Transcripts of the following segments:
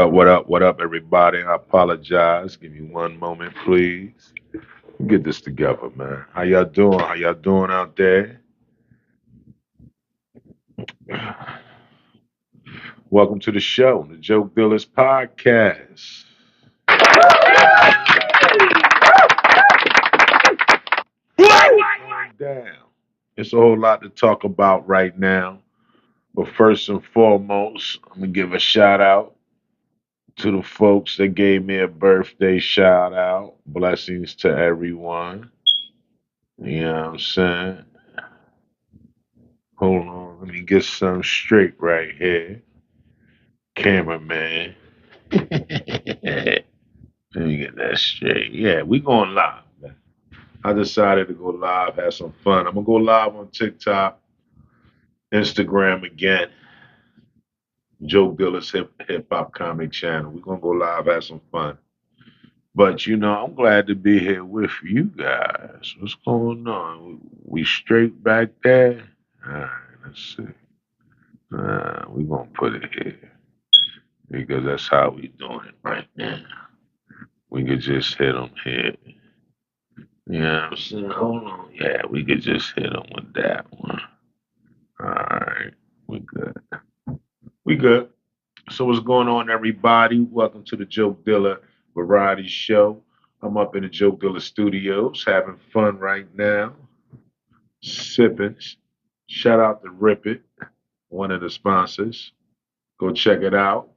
What up, everybody? I apologize. Give me one moment, please. Get this together, man. How y'all doing? How y'all doing out there? Welcome to the show, the Joke Dealers Podcast. Going down. It's a whole lot to talk about right now. But first and foremost, I'm gonna give a shout out to the folks that gave me a birthday shout out. Blessings to everyone. You know what I'm saying? Hold on, let me get some straight right here. Cameraman. Let me get that straight. Yeah, we going live, man. I decided to go live, have some fun. I'm gonna go live on TikTok, Instagram again. Joe Diller's hip hop comic channel. We're gonna go live, have some fun. But I'm glad to be here with you guys. What's going on? We straight back there? Alright, let's see. We're gonna put it here because that's how we doing it right now. We could just hit them here. Yeah, I'm saying, hold on. Yeah, we could just hit them with that one. All right, we good. We good. So what's going on, everybody? Welcome to the Joke Dilla Variety Show. I'm up in the Joke Dilla Studios, having fun right now, sipping. Shout out to Rip It, one of the sponsors. Go check it out.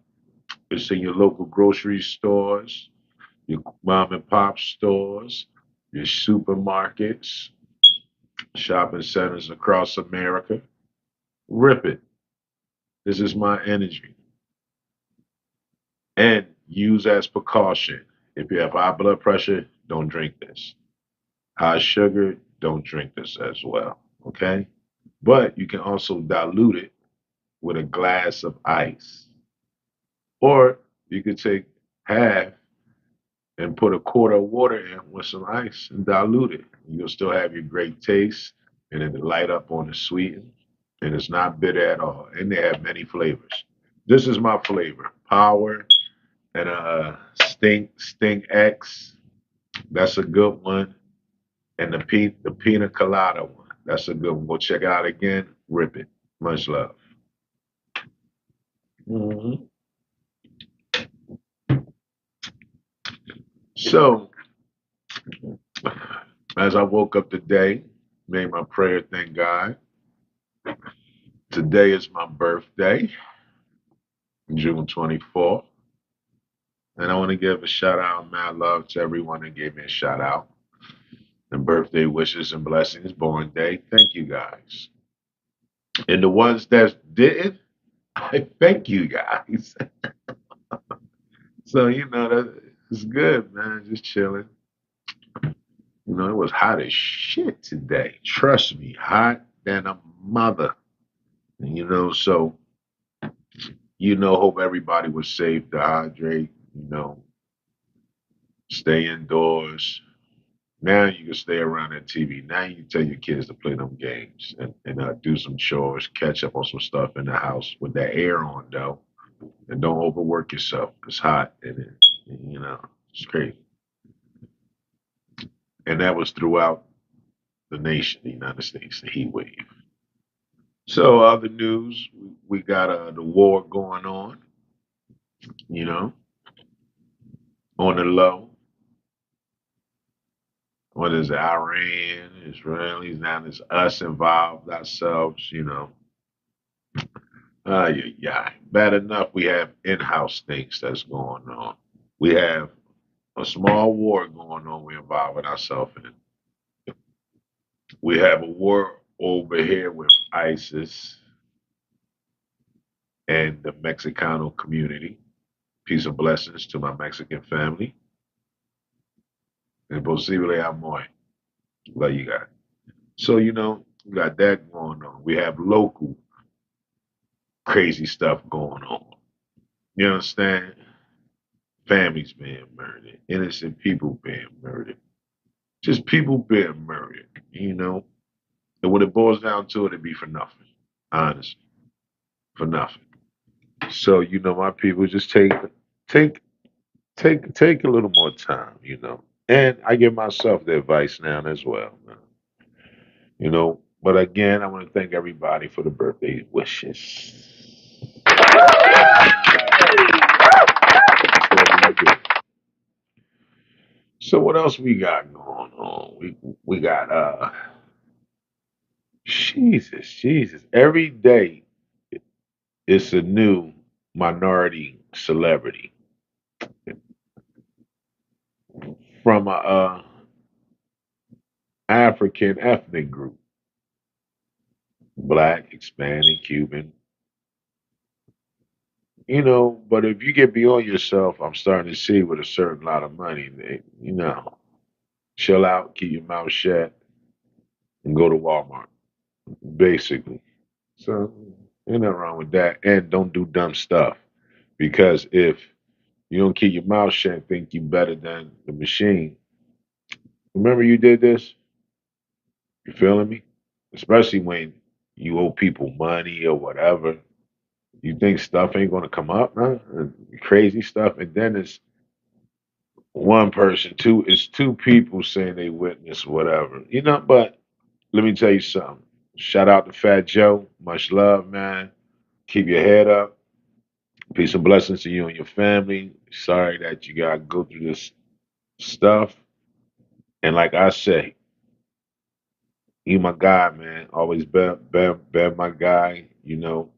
It's in your local grocery stores, your mom and pop stores, your supermarkets, shopping centers across America. Rip it. This is my energy. And use as precaution. If you have high blood pressure, don't drink this. High sugar, don't drink this as well. Okay? But you can also dilute it with a glass of ice. Or you could take half and put a quart of water in with some ice and dilute it. You'll still have your great taste and it'll light up on the sweeten. And it's not bitter at all. And they have many flavors. This is my flavor. Power and Stink X. That's a good one. And the Pina Colada one. That's a good one. Go check it out again. Rip it. Much love. Hmm. So, as I woke up today, made my prayer, thank God. Today is my birthday, June 24th. And I want to give a shout out, mad love to everyone that gave me a shout out. And birthday wishes and blessings, born day. Thank you guys. And the ones that didn't, I thank you guys. So, that it's good, man. Just chilling. It was hot as shit today. Trust me, hot than a mother. So, hope everybody was safe to hydrate, stay indoors. Now you can stay around that TV. Now you can tell your kids to play them games and do some chores, catch up on some stuff in the house with that air on, though. And don't overwork yourself. It's hot it's crazy. And that was throughout the nation, the United States, the heat wave. So, other news, we got the war going you know, on the low. What is it, Iran, Israelis? Now it's us involved ourselves. Yeah. Bad enough we have in-house things that's going on. We have a small war going on we're involving ourselves in. We have a war over here with ISIS and the Mexicano community. Peace and blessings to my Mexican family. And posible amor. Love you guys. So, we got that going on. We have local crazy stuff going on. You understand? Families being murdered, innocent people being murdered, just people being murdered. And when it boils down to it, it'd be for nothing, honestly, for nothing. So, my people just take take take a little more time, you know. And I give myself the advice now as well, man. You know. But again, I want to thank everybody for the birthday wishes. So what else we got going on? We got Jesus. Every day it's a new minority celebrity from a African ethnic group, black, Hispanic, Cuban. You know, but if you get beyond yourself, I'm starting to see with a certain lot of money, you know, chill out, keep your mouth shut, and go to Walmart, basically. So, ain't nothing wrong with that. And don't do dumb stuff. Because if you don't keep your mouth shut and think you better than the machine, remember you did this? You feeling me? Especially when you owe people money or whatever. You think stuff ain't gonna come up, huh? And crazy stuff, and then it's one person, it's two people saying they witnessed whatever. You know, but let me tell you something. Shout out to Fat Joe. Much love, man. Keep your head up. Peace and blessings to you and your family. Sorry that you gotta go through this stuff. And like I say, you my guy, man. Always been my guy. You know,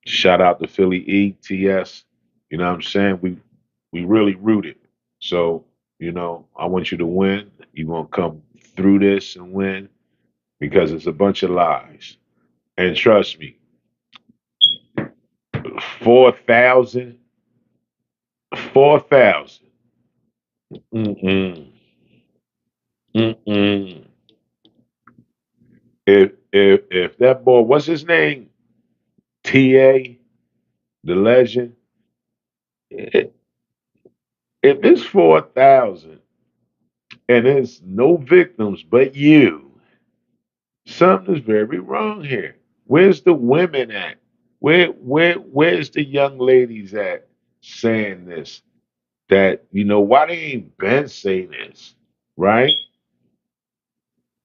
shout out to Philly ETS. You know what I'm saying? We really rooted. So, you know, I want you to win. You're gonna come through this and win because it's a bunch of lies. And trust me, 4,000, 4,000. Mm-mm, mm-mm. If that boy, what's his name? TA, the legend. If it's 4,000 and there's no victims but you, something is very wrong here. Where's the women at? Where's the young ladies at saying this? That why they ain't been saying this, right?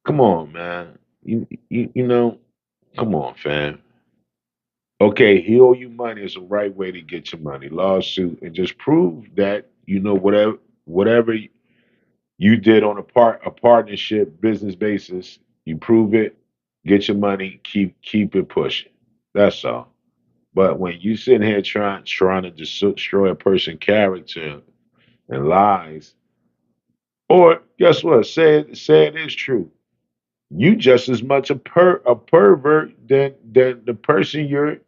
Come on, man. You know, come on, fam. Okay, he owe you money is the right way to get your money. Lawsuit and just prove that whatever you did on a partnership business basis, you prove it, get your money, keep it pushing. That's all. But when you sitting here trying to destroy a person's character and lies, or guess what? Say it is true. You just as much a pervert than the person you're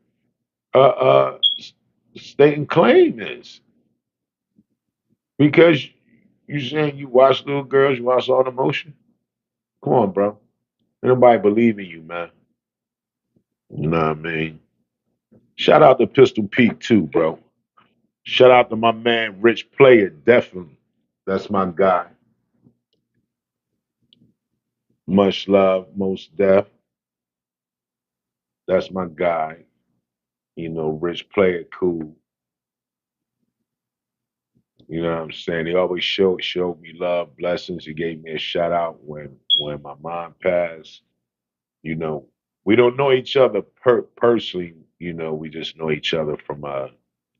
stating claim is, because you saying you watch little girls, you watch all the motion. Come on, bro. Ain't nobody believe in you, man. You know what I mean? Shout out to Pistol Pete too, bro. Shout out to my man Rich Player, definitely. That's my guy. Much love, most deaf. That's my guy. Rich Player, cool. You know what I'm saying? He always showed me love, blessings. He gave me a shout out when my mom passed. You know, we don't know each other personally. We just know each other from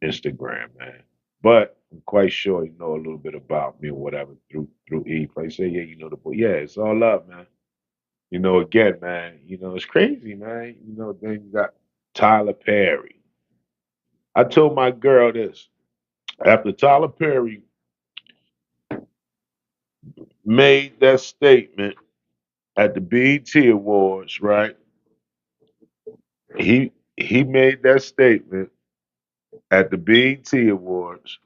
Instagram, man. But I'm quite sure you know a little bit about me or whatever through Eve. I say, yeah, you know the boy. Yeah, it's all love, man. Again, man. It's crazy, man. Then you got Tyler Perry. I told my girl this after Tyler Perry made that statement at the BET Awards, right? He made that statement at the BET Awards.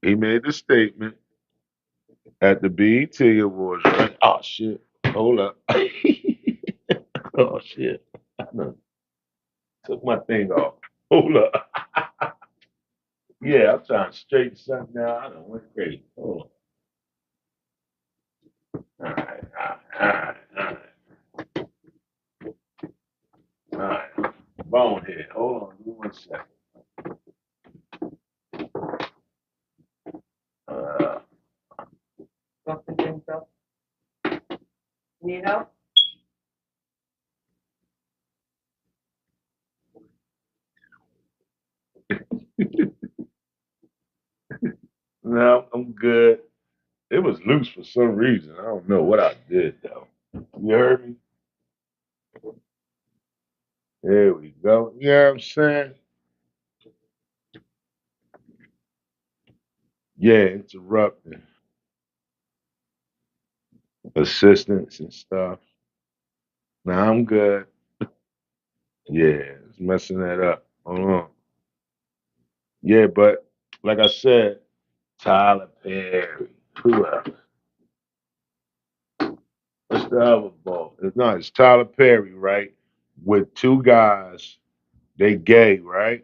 He made the statement at the BET Awards, right? Oh shit. Hold up. Oh shit. I done took my thing off. Hold up. Yeah, I'm trying to straighten something out. I don't went crazy. Hold on. All right, all right, all right, all right. Bonehead. Hold on, give me 1 second. No, I'm good. It was loose for some reason. I don't know what I did though. You heard me? There we go. You know what I'm saying? Yeah, interrupting assistants and stuff. Nah, I'm good. Yeah, it's messing that up. Hold on. Yeah, but like I said, Tyler Perry. Who else? What's the other ball? It's not. It's Tyler Perry, right? With two guys. They gay, right?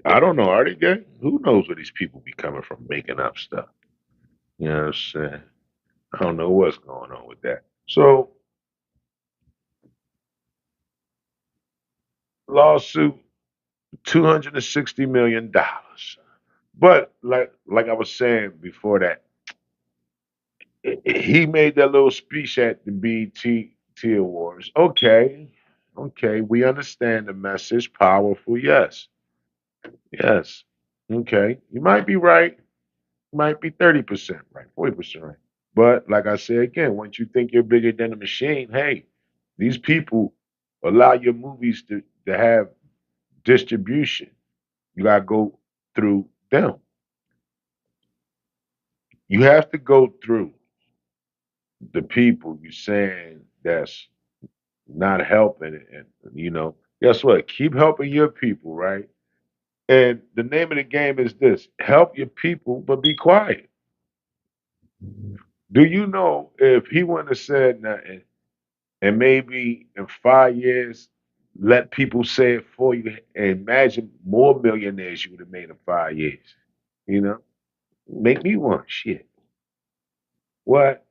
I don't know. Are they gay? Who knows where these people be coming from making up stuff? You know what I'm saying? I don't know what's going on with that. So lawsuit, $260 million. But like I was saying before that, he made that little speech at the BET Awards. Okay, okay, we understand the message. Powerful, yes, yes. Okay, you might be right. You might be 30% right, 40% right. But like I said again, once you think you're bigger than the machine, hey, these people allow your movies to have distribution. You gotta go through them. You have to go through the people you saying that's not helping and guess what? Keep helping your people, right? And the name of the game is this: help your people, but be quiet. Do you know if he wouldn't have said nothing and maybe in 5 years let people say it for you, imagine more millionaires you would have made in 5 years. You know? Make me one. Shit. What?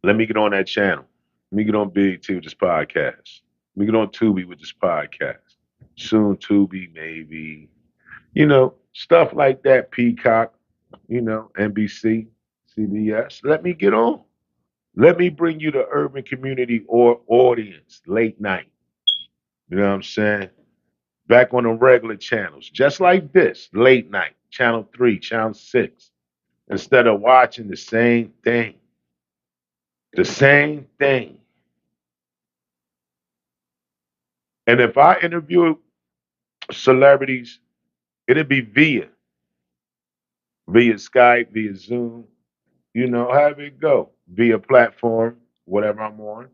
Let me get on that channel. Let me get on Big T with this podcast. Let me get on Tubi with this podcast. Soon Tubi, maybe. Stuff like that. Peacock, NBC, CBS. Let me get on. Let me bring you the urban community or audience late night. You know what I'm saying? Back on the regular channels, just like this, late night, channel 3, channel 6, instead of watching the same thing. The same thing. And if I interview celebrities, it'd be via Skype, via Zoom, however it go, via platform, whatever I'm on,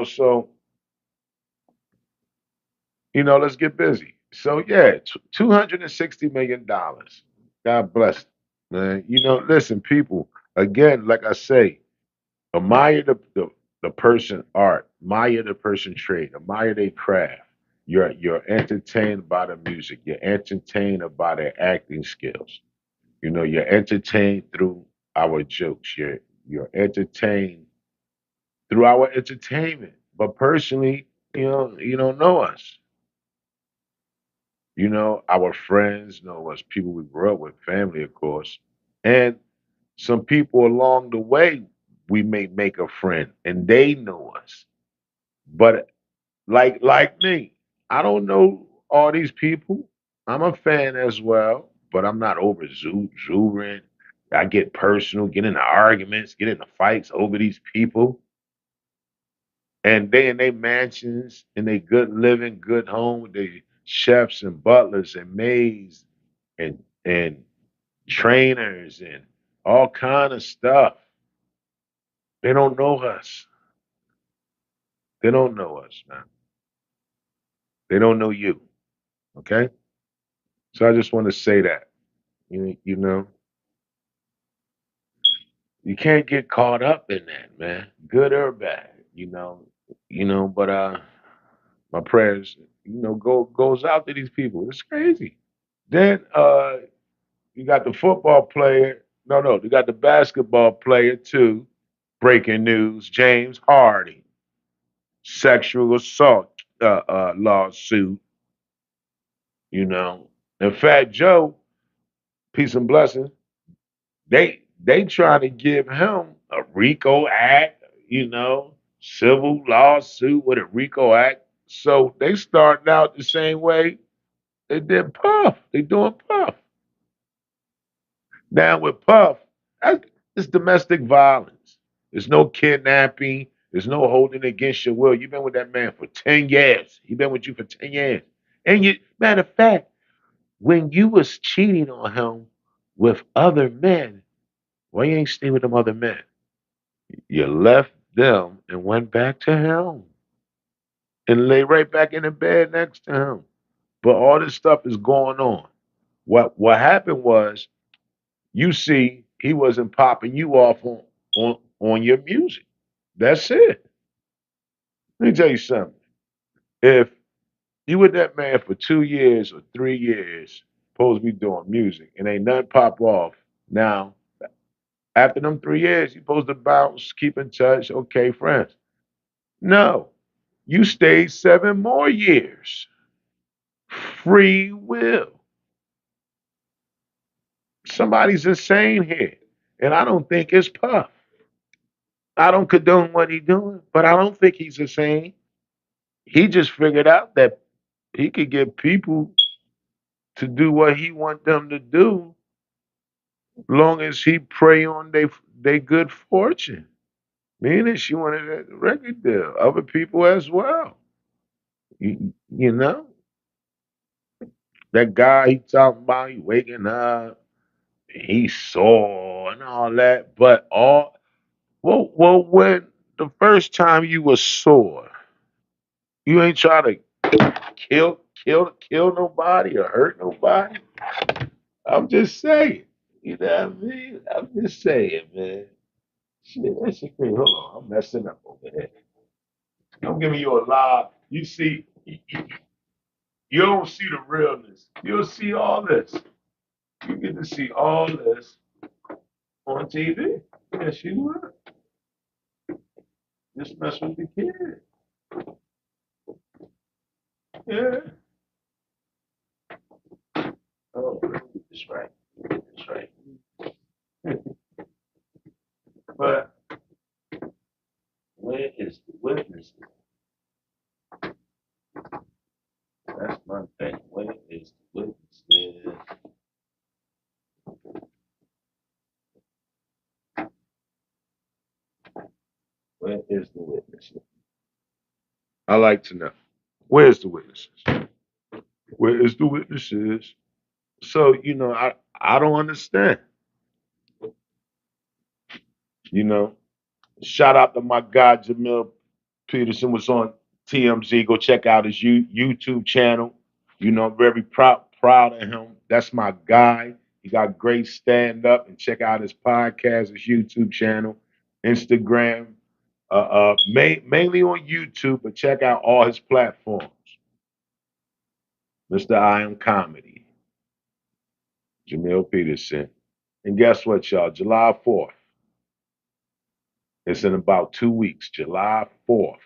so, let's get busy. So, yeah, $260 million. God bless, man. Listen, people, again, like I say, admire the person art, admire the person trade, admire their craft. You're entertained by the music. You're entertained by their acting skills. You're entertained through our jokes. You're entertained through our entertainment. But personally, you don't know us. Our friends know us, people we grew up with, family, of course. And some people along the way we may make a friend and they know us. But like me, I don't know all these people. I'm a fan as well, but I'm not over exuberant. I get personal, get into arguments, get into fights over these people. And they in their mansions, in their good living, good home, with their chefs and butlers and maids and trainers and all kind of stuff. They don't know us. They don't know us, man. They don't know you. Okay? So I just want to say that. You know, you can't get caught up in that, man. Good or bad, but my prayers, goes out to these people. It's crazy. Then you got the football player. No, you got the basketball player too. Breaking news: James Harden, sexual assault lawsuit. And Fat Joe, peace and blessings. They trying to give him a RICO act. civil lawsuit with a RICO Act. So they started out the same way they did Puff. They doing Puff. Now with Puff, it's domestic violence. There's no kidnapping. There's no holding against your will. You've been with that man for 10 years. He's been with you for 10 years. And matter of fact, when you was cheating on him with other men, why you ain't stay with them other men? You left them and went back to him and lay right back in the bed next to him. But all this stuff is going on. What happened was, you see, he wasn't popping you off on your music. That's it. Let me tell you something. If you with that man for 2 years or 3 years, supposed to be doing music, and ain't nothing pop off, now after them 3 years, you supposed to bounce, keep in touch, okay, friends. No, you stayed 7 more years. Free will. Somebody's insane here. And I don't think it's Puff. I don't condone what he's doing, but I don't think he's insane. He just figured out that he could get people to do what he want them to do, long as he prey on they good fortune. Meaning she wanted a record deal. Other people as well. You know? That guy he talking about, he waking up, he sore and all that. But when the first time you was sore, you ain't try to kill nobody or hurt nobody. I'm just saying. You know what I mean? I'm just saying, man. Shit, that shit crazy. Hold on, I'm messing up over here. I'm giving you a lie. You don't see the realness. You'll see all this. You get to see all this on TV. Yes, you will. Just mess with the kid. Yeah. Oh, that's right. That's right. But where is the witness? That's my thing. Where is the witness? Where is the witness? I like to know. Where's the witnesses? Where is the witnesses? So, I don't understand. You know, shout out to my guy Jamil Peterson was on TMZ. Go check out his YouTube channel. I'm very proud of him. That's my guy. He got great stand up, and check out his podcast, his YouTube channel, Instagram, mainly on YouTube, but check out all his platforms. Mr. I Am Comedy, Jamil Peterson. And guess what, y'all? July 4th. It's in about 2 weeks. July 4th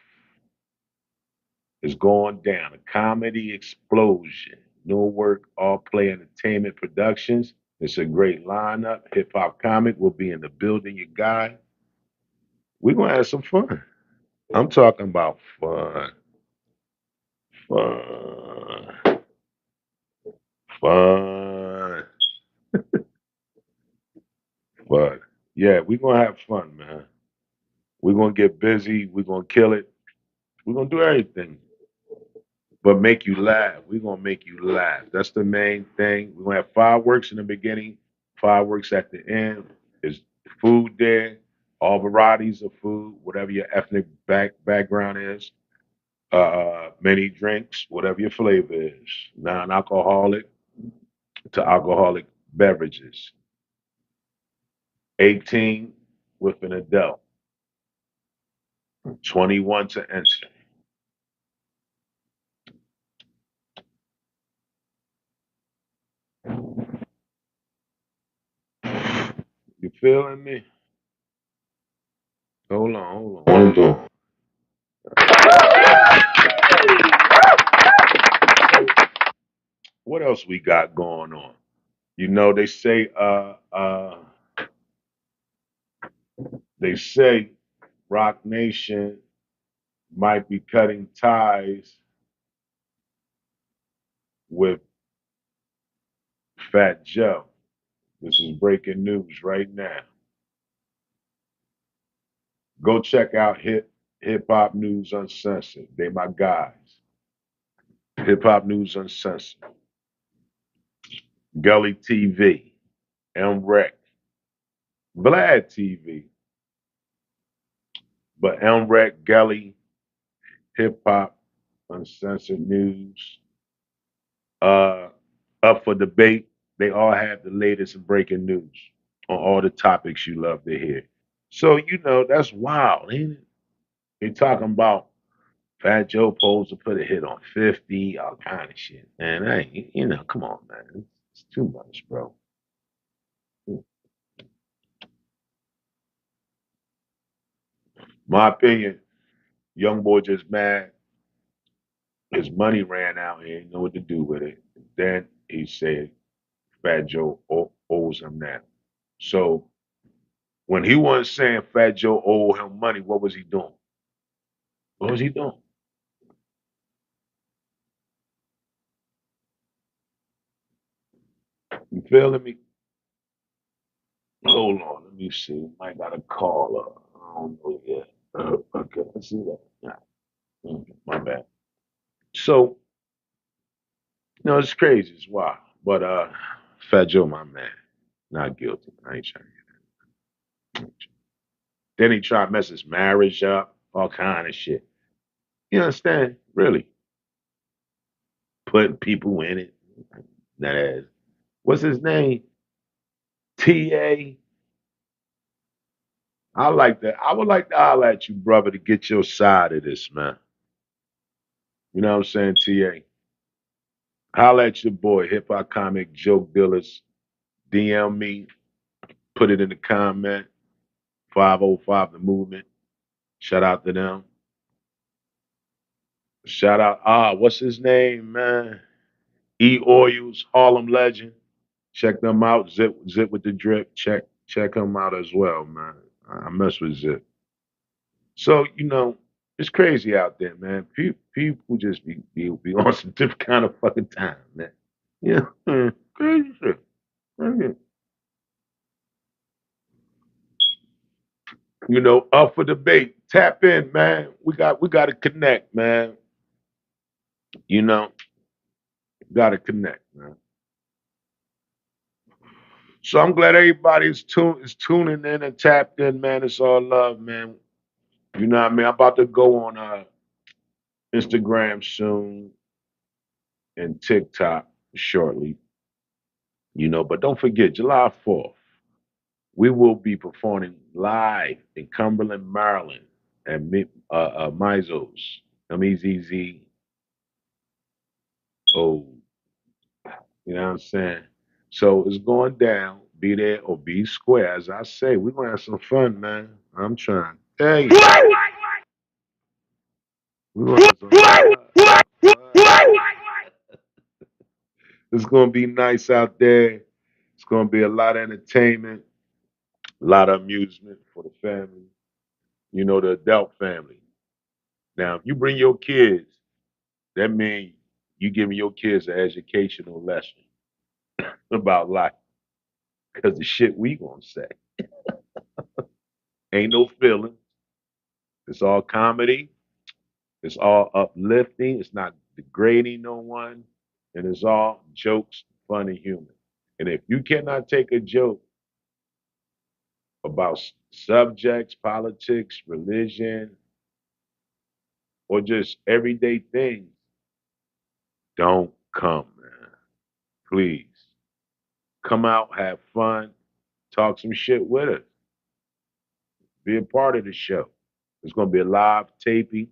is going down. A comedy explosion. New work, all play entertainment productions. It's a great lineup. Hip hop comic will be in the building, you guy. We're gonna have some fun. I'm talking about fun. Fun. Fun. But yeah, we're gonna have fun, man. We're gonna get busy, we're gonna kill it, we're gonna do everything. But make you laugh. We're gonna make you laugh. That's the main thing. We're gonna have fireworks in the beginning, fireworks at the end. There's food there, all varieties of food, whatever your ethnic background is. Many drinks, whatever your flavor is, non-alcoholic to alcoholic beverages. 18 with an adult, 21 to enter. You feeling me? Hold on. Hold on. What else we got going on? They say they say Rock Nation might be cutting ties with Fat Joe. This is breaking news right now. Go check out Hip Hop News Uncensored. They my guys. Hip Hop News Uncensored. Gully TV. MREC. Vlad TV. But MREC, Gully, Hip Hop Uncensored News. Uh, Up for debate. They all have the latest and breaking news on all the topics you love to hear. So, that's wild, ain't it? They talking about Fat Joe posed to put a hit on 50, all kind of shit. Man, I ain't, come on, man. It's too much, bro. My opinion, young boy just mad. His money ran out. He didn't know what to do with it. Then he said Fat Joe owes him now. So when he wasn't saying Fat Joe owed him money, what was he doing? What was he doing? You feeling me? Hold on, let me see. I got a caller. I don't know yet. Okay, let's see that. Yeah. My bad. So, it's crazy. It's wild. But Fat Joe, my man, not guilty. I ain't trying to get that. Then he tried to mess his marriage up, all kind of shit. You understand? Really putting people in it. That is, what's his name? T.A. I like that. I would like to holler at you, brother, to get your side of this, man. You know what I'm saying, T.A.? Holler at your boy, Hip Hop Comic Joke Dealers. DM me, put it in the comment. 505 The Movement. Shout out to them. Shout out, what's his name, man? E Oils, Harlem Legend. Check them out. Zip with the drip. Check them out as well, man. I mess with Zip. So, it's crazy out there, man. People just be on some different kind of fucking time, man. Yeah, crazy shit. Crazy. Up for debate. Tap in, man. We got to connect, man. You know, got to connect, man. So I'm glad everybody's is tuning in and tapped in, man. It's all love, man. You know what I mean? I'm about to go on Instagram soon and TikTok shortly. But don't forget, July 4th, we will be performing live in Cumberland, Maryland at Mizos, M-E-Z-Z-O. You know what I'm saying? So it's going down. Be there or be square. As I say, we're going to have some fun, man. I'm trying. Hey, we're going to have some fun. It's going to be nice out there. It's going to be a lot of entertainment, a lot of amusement for the family, the adult family. Now, if you bring your kids, that means you giving your kids an educational lesson about life. Because the shit we gonna say ain't no feeling. It's all comedy. It's all uplifting. It's not degrading no one. And it's all jokes, fun, and humor. And if you cannot take a joke about subjects, politics, religion, or just everyday things, don't come, man. Please. Come out, have fun, talk some shit with us. Be a part of the show. It's going to be a live taping.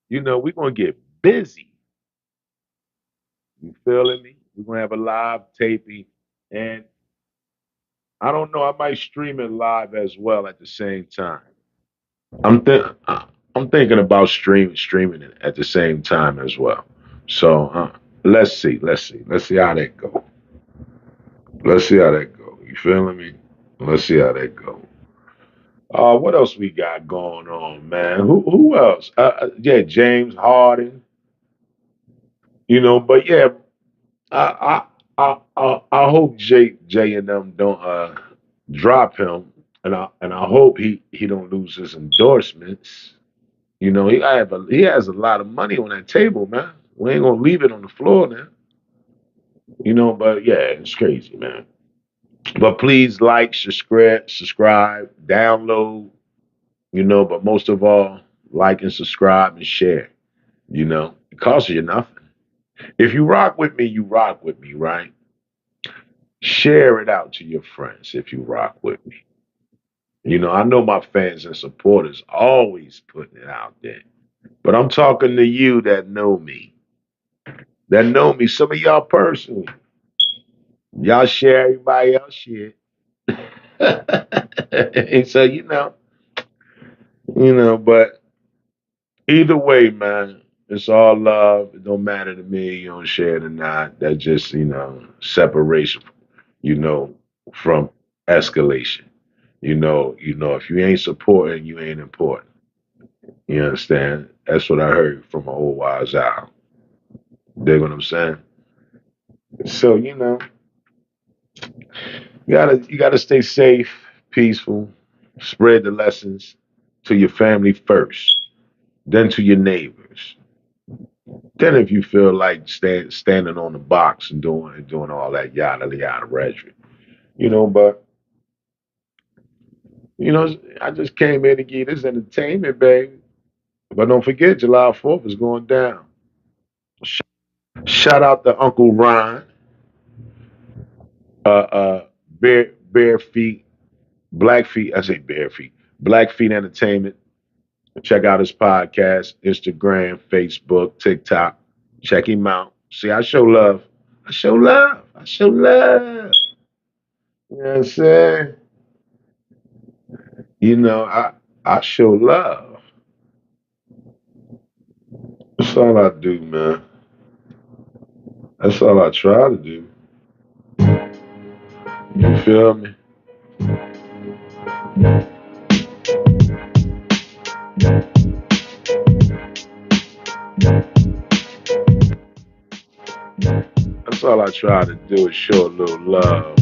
We're going to get busy. You feeling me? We're going to have a live taping. And I don't know, I might stream it live as well at the same time. I'm th- I'm thinking about streaming it at the same time as well. So let's see how that go. Let's see how that go. You feeling me? Let's see how that go. What else we got going on, man? Who else? Yeah, James Harden. But yeah, I I hope Jay and them don't drop him, and I hope he don't lose his endorsements. He has a lot of money on that table, man. We ain't gonna leave it on the floor now. But yeah, it's crazy, man. But please like, subscribe, download. But most of all, like and subscribe and share. It costs you nothing. If you rock with me, you rock with me, right? Share it out to your friends if you rock with me. I know my fans and supporters always putting it out there. But I'm talking to you that know me. That know me. Some of y'all personally. Y'all share everybody else shit. And so, but either way, man, it's all love. It don't matter to me. You don't share it or not. That just, separation, you know, from escalation. If you ain't supporting, you ain't important. You understand? That's what I heard from my old wise out. Dig what I'm saying? So, you gotta stay safe, peaceful, spread the lessons to your family first, then to your neighbors. Then if you feel like standing on the box and doing all that yada yada rhetoric. But I just came in to give you this entertainment, baby. But don't forget, July 4th is going down. Shout out to Uncle Ron, bare feet, black feet. I say bare feet, Black Feet Entertainment. Check out his podcast, Instagram, Facebook, TikTok. Check him out. See, I show love. I show love. I show love. You know what I'm saying? I show love. That's all I do, man. That's all I try to do. You feel me? That's all I try to do is show a little love.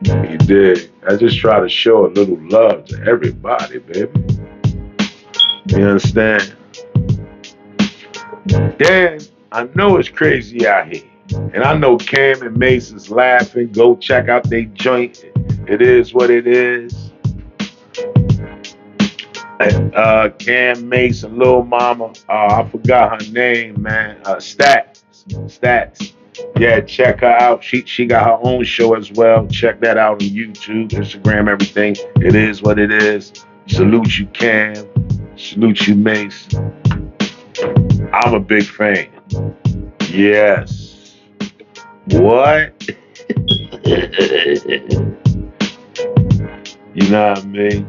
You dig? I just try to show a little love to everybody, baby. You understand? Dan, I know it's crazy out here. And I know Cam and Mace is laughing. Go check out their joint. It is what it is. Cam Mace and Lil Mama. I forgot her name, man. Stats. Stats. Yeah, check her out. She got her own show as well. Check that out on YouTube, Instagram, everything. It is what it is. Salute you, Cam. Salute you, Mace. I'm a big fan. Yes. What? You know what I mean?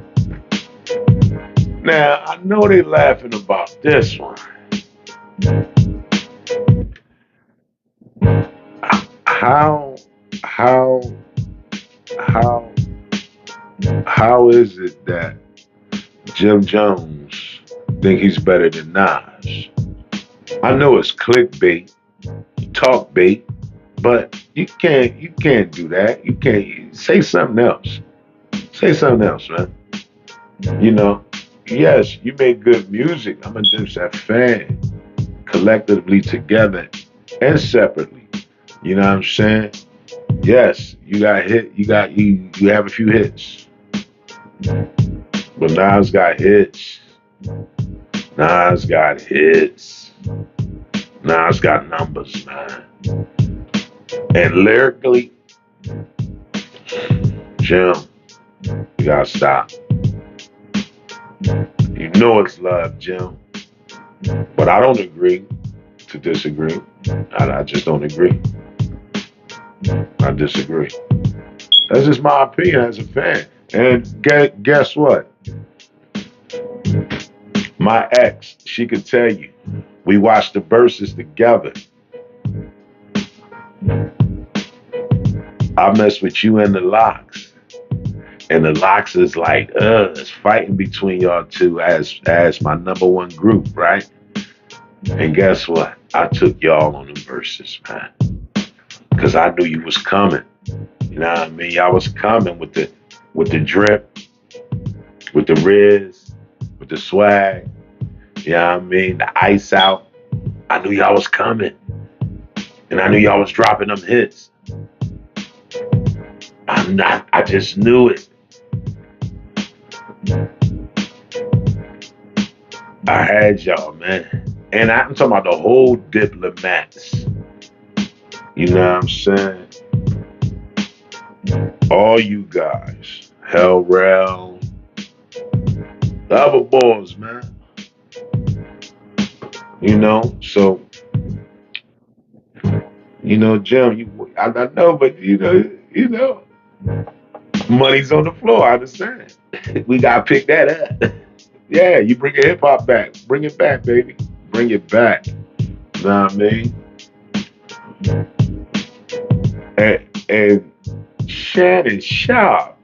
Now, I know they laughing about this one. How, how, how, how is it that Jim Jones think he's better than Nas? I know it's clickbait, talk bait, but you can't do that. You can't say something else. Say something else, man. You know, yes, you make good music. I'm a Dipset fan. Collectively together and separately. You know what I'm saying? Yes, you have a few hits. But Nas got hits. Nas got hits. Nas got numbers, man. And lyrically, Jim, you gotta stop. You know it's love, Jim. But I don't agree to disagree. I just don't agree. I disagree. That's just my opinion as a fan. And guess what? My ex, she could tell you. We watched the verses together. I mess with you and the locks. And the Locks is like, it's fighting between y'all two as my number one group, right? And guess what? I took y'all on the verses, man. Cause I knew you was coming. You know what I mean? Y'all was coming with the drip, with the Riz, with the swag. You know what I mean? The ice out. I knew y'all was coming. And I knew y'all was dropping them hits. I just knew it. I had y'all, man. And I'm talking about the whole Diplomats. You know what I'm saying? All you guys. Hell Rel. The other boys, man. You know, so Jim, I know, but money's on the floor. I understand. We gotta pick that up. Yeah, you bring your hip hop back. Bring it back, baby. Bring it back. You know what I mean? And Shannon Sharp.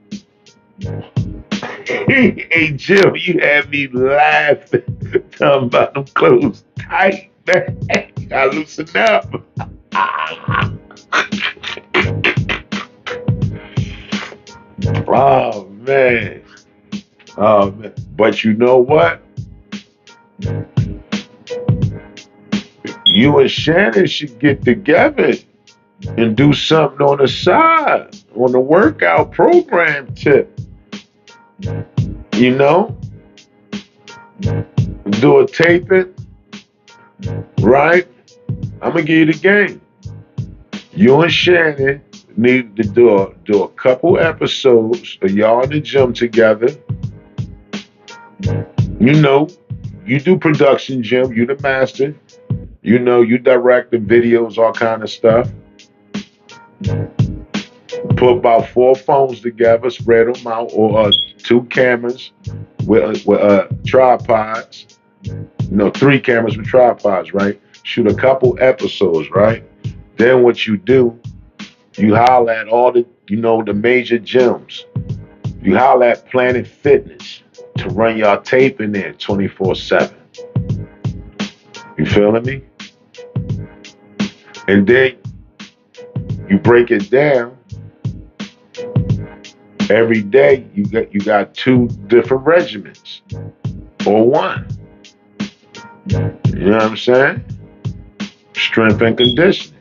Hey Jim, you had me laughing. Talking about them clothes tight, man. You gotta loosen up. Oh man. Oh man. But you know what? You and Shannon should get together and do something on the side, on the workout program tip. You know? Do a taping, right? I'm gonna give you the game. You and Shannon need to do a couple episodes of y'all in the gym together. You know, you do production, Jim. You the master. You know, you direct the videos, all kind of stuff. Put about 4 phones together, spread them out, or 2 cameras with tripods. 3 cameras with tripods, right? Shoot a couple episodes, right? Then what you do, you holler at all the major gyms. You holler at Planet Fitness to run y'all tape in there 24/7. You feeling me? And then you break it down. Every day you got 2 different regimens or 1. You know what I'm saying? Strength and conditioning.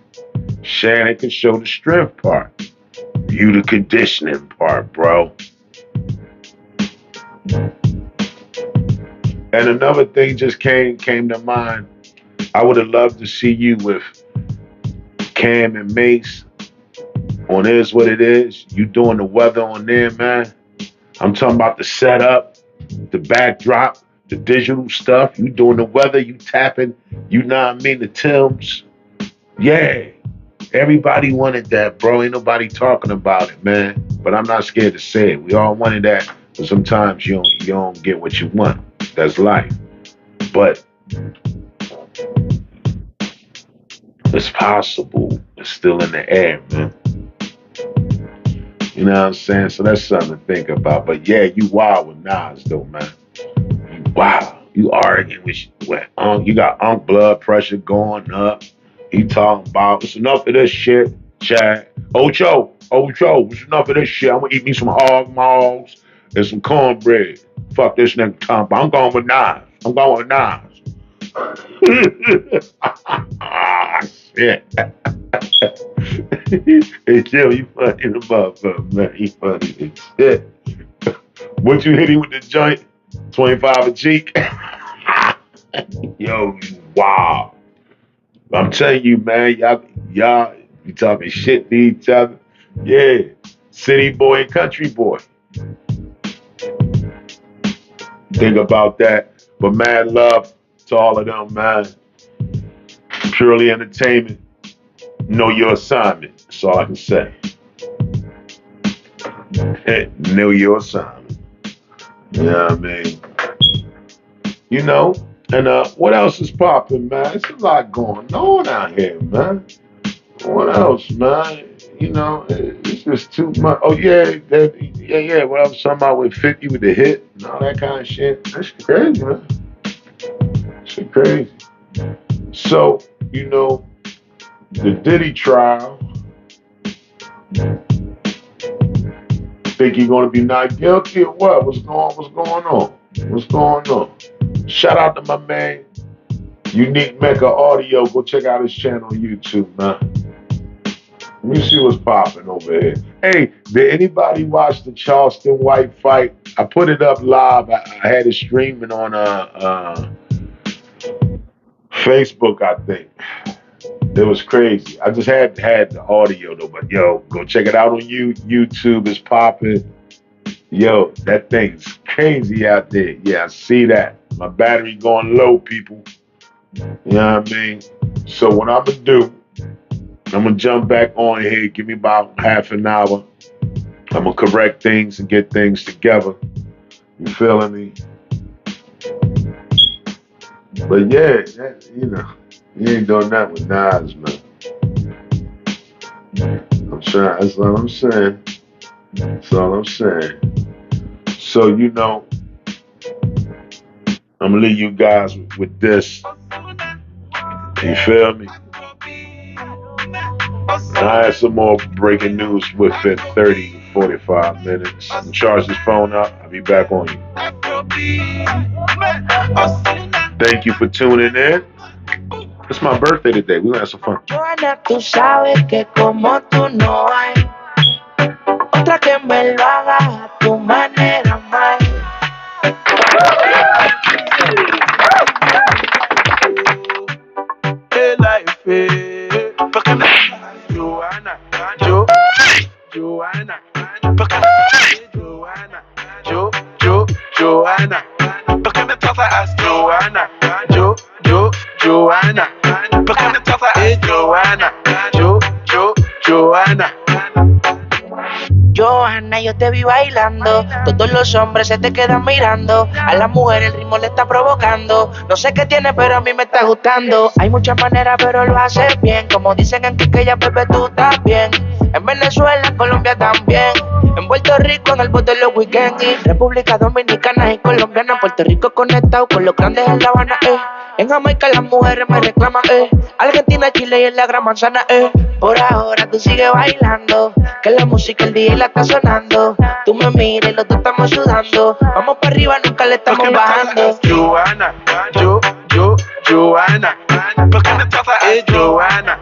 Shannon can show the strength part. You the conditioning part, bro. And another thing just came to mind. I would have loved to see you with Cam and Mace on Is What It Is. You doing the weather on there, man. I'm talking about the setup, the backdrop, the digital stuff. You doing the weather, you tapping, you know what I mean, the Timbs. Yeah. Everybody wanted that, bro. Ain't nobody talking about it, man. But I'm not scared to say it. We all wanted that, but sometimes you don't get what you want. That's life. But it's possible. It's still in the air, man. You know what I'm saying? So that's something to think about. But yeah, you wild with Nas though, man. You wild. You arguing with Unc. You got Unc blood pressure going up. He talking about it's enough of this shit, Chad. Ocho, it's enough of this shit. I'm gonna eat me some hog maws and some cornbread. Fuck this nigga talking about. I'm going with Nas. I'm going with Nas. Ah, shit. Hey, Jim, you funny in the motherfucker, man. You funny as shit. What you hit him with the joint? 25 a cheek? Yo, you wow. I'm telling you, man, y'all, you talking shit to each other. Yeah, city boy and country boy. Think about that. But mad love to all of them, man. Purely entertainment. Know your assignment. That's all I can say. Know your assignment. You know what I mean? You know, and what else is popping, man? It's a lot going on out here, man. What else, man? you know, it's just too much. Oh yeah, yeah. What I was talking about with 50 with the hit and all that kind of shit. That's crazy, man. Shit crazy. So, you know, the Diddy trial. Think he gonna be not guilty or what? What's going on? What's going on? Shout out to my man, Unique Mecca Audio. Go check out his channel on YouTube, man. Let me see what's popping over here. Hey, did anybody watch the Charleston White fight? I put it up live. I had it streaming on Facebook, I think. It was crazy. I just had the audio though, but yo, go check it out on YouTube. It's popping. Yo, that thing's crazy out there. Yeah, I see that. My battery going low, people. You know what I mean? So what I'm gonna do, I'm gonna jump back on here. Give me about half an hour. I'm gonna correct things and get things together. You feeling me? But yeah, you know, you ain't doing that with Nas, man. I'm trying. That's all I'm saying. That's all I'm saying. So you know, I'm gonna leave you guys with this. You feel me? I had some more breaking news within 30 to 45 minutes. Charge this phone up. I'll be back on you. Thank you for tuning in. It's my birthday today. We're gonna have some fun. Johanna, tú sabes que como tú no hay otra que me lo haga a tu manera, más. Johanna, Johanna, Johanna, ¿por qué me tratas Johanna, Johanna, ¿por qué me tratas Johanna, Johanna? Johanna, yo te vi bailando, todos los hombres se te quedan mirando, a la mujer el ritmo le está provocando, no sé qué tiene pero a mí me está gustando, hay muchas maneras pero lo haces bien, como dicen en Quiqueya, bebé tú estás bien, en Venezuela, en Colombia también, en Puerto Rico en el bote de los weekends, y República Dominicana y Colombiana, Puerto Rico conectado con los grandes en La Habana, en Jamaica las mujeres me reclaman, Argentina, Chile y en la Gran Manzana, por ahora tú sigues bailando, que la música el día la está sonando, tú me miras y los dos estamos sudando, vamos para arriba, nunca le estamos bajando. Johanna, Johanna, ¿por qué me tratas Johanna,